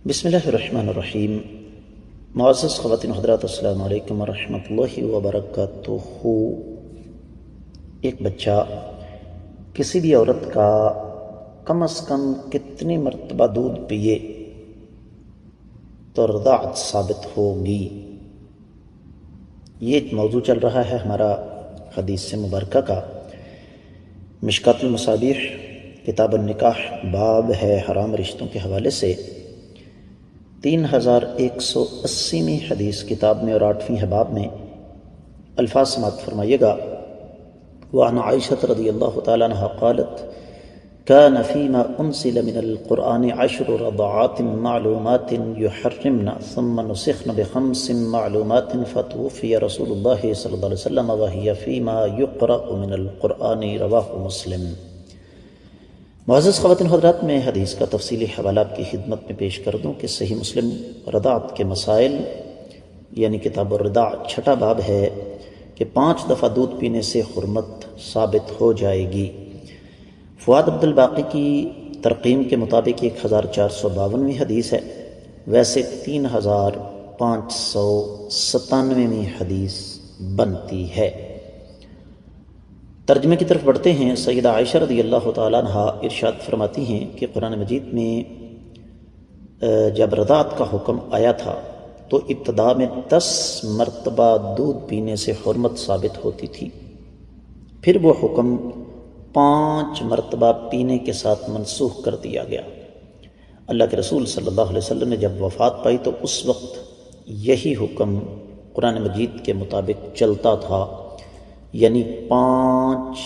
بسم اللہ الرحمن الرحیم۔ معزز خواتین حضرات، السلام علیکم ورحمۃ اللہ وبرکاتہ۔ ایک بچہ کسی بھی عورت کا کم از کم کتنی مرتبہ دودھ پیے تو رضاعت ثابت ہوگی، یہ موضوع چل رہا ہے ہمارا حدیث سے مبارکہ کا۔ مشکات المصابیح کتاب النکاح باب ہے حرام رشتوں کے حوالے سے 3180ویں حدیث کتاب میں اور 8ویں باب میں الفاظ سماعت فرمائیے گا۔ وعن عائشہ رضی اللہ تعالیٰ عنہ قالت كان فيما أنزل من القرآن 10 رضعات معلومات يحرمن ثم نسخن ب5 معلومات فتوفي رسول الله صلی اللہ علیہ وسلم وهي فيما يقرأ من القرآن رواه مسلم۔ معزز خواتین حضرات، میں حدیث کا تفصیلی حوالہ آپ کی خدمت میں پیش کر دوں کہ صحیح مسلم رضاعت کے مسائل یعنی کتاب الرضاع 6 باب ہے کہ 5 دفعہ دودھ پینے سے حرمت ثابت ہو جائے گی۔ فؤاد عبد الباقی کی ترقیم کے مطابق 1452ویں حدیث ہے، ویسے 3597ویں حدیث بنتی ہے۔ ترجمے کی طرف بڑھتے ہیں۔ سیدہ عائشہ رضی اللہ تعالیٰ عنہ ارشاد فرماتی ہیں کہ قرآن مجید میں جب رضاعت کا حکم آیا تھا تو ابتدا میں 10 مرتبہ دودھ پینے سے حرمت ثابت ہوتی تھی، پھر وہ حکم 5 مرتبہ پینے کے ساتھ منسوخ کر دیا گیا۔ اللہ کے رسول صلی اللہ علیہ وسلم نے جب وفات پائی تو اس وقت یہی حکم قرآن مجید کے مطابق چلتا تھا، یعنی 5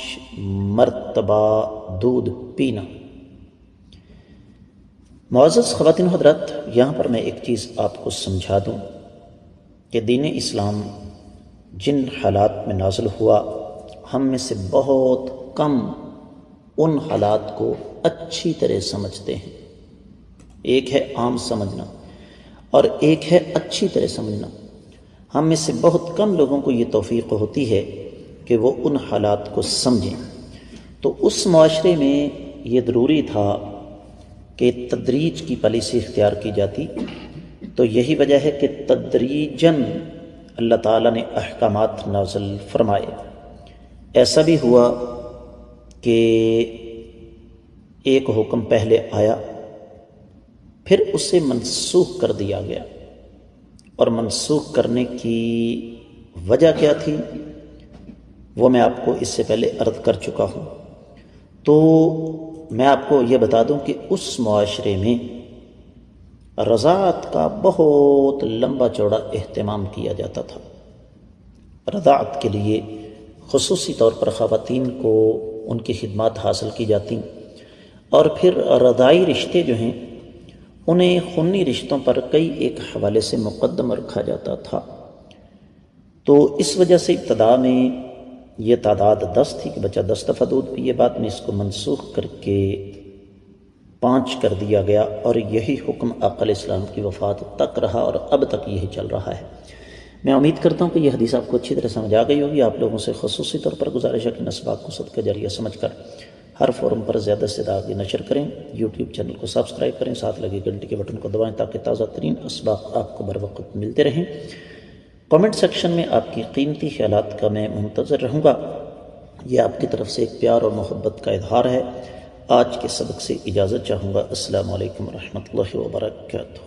مرتبہ دودھ پینا۔ معزز خواتین حضرات، یہاں پر میں ایک چیز آپ کو سمجھا دوں کہ دین اسلام جن حالات میں نازل ہوا، ہم میں سے بہت کم ان حالات کو اچھی طرح سمجھتے ہیں۔ ایک ہے عام سمجھنا اور ایک ہے اچھی طرح سمجھنا۔ ہم میں سے بہت کم لوگوں کو یہ توفیق ہوتی ہے کہ وہ ان حالات کو سمجھیں۔ تو اس معاشرے میں یہ ضروری تھا کہ تدریج کی پالیسی اختیار کی جاتی، تو یہی وجہ ہے کہ تدریجاً اللہ تعالیٰ نے احکامات نازل فرمائے۔ ایسا بھی ہوا کہ ایک حکم پہلے آیا، پھر اسے منسوخ کر دیا گیا، اور منسوخ کرنے کی وجہ کیا تھی وہ میں آپ کو اس سے پہلے عرض کر چکا ہوں۔ تو میں آپ کو یہ بتا دوں کہ اس معاشرے میں رضاعت کا بہت لمبا چوڑا اہتمام کیا جاتا تھا۔ رضاعت کے لیے خصوصی طور پر خواتین کو ان کی خدمات حاصل کی جاتی، اور پھر رضاعی رشتے جو ہیں انہیں خونی رشتوں پر کئی ایک حوالے سے مقدم رکھا جاتا تھا۔ تو اس وجہ سے ابتدا میں یہ تعداد 10 تھی کہ بچہ 10 دفعہ دودھ پیے، بعد میں اس کو منسوخ کر کے 5 کر دیا گیا، اور یہی حکم آقا علیہ السلام کی وفات تک رہا اور اب تک یہی چل رہا ہے۔ میں امید کرتا ہوں کہ یہ حدیث آپ کو اچھی طرح سمجھ آ گئی ہوگی۔ آپ لوگوں سے خصوصی طور پر گزارش ہے کہ اسباق کو صدقہ جاریہ سمجھ کر ہر فورم پر زیادہ سے زیادہ نشر کریں، یوٹیوب چینل کو سبسکرائب کریں، ساتھ لگے گھنٹی کے بٹن کو دبائیں تاکہ تازہ ترین اسباق آپ کو بر وقت ملتے رہیں۔ کمنٹ سیکشن میں آپ کی قیمتی خیالات کا میں منتظر رہوں گا۔ یہ آپ کی طرف سے ایک پیار اور محبت کا اظہار ہے۔ آج کے سبق سے اجازت چاہوں گا۔ السلام علیکم ورحمۃ اللہ وبرکاتہ۔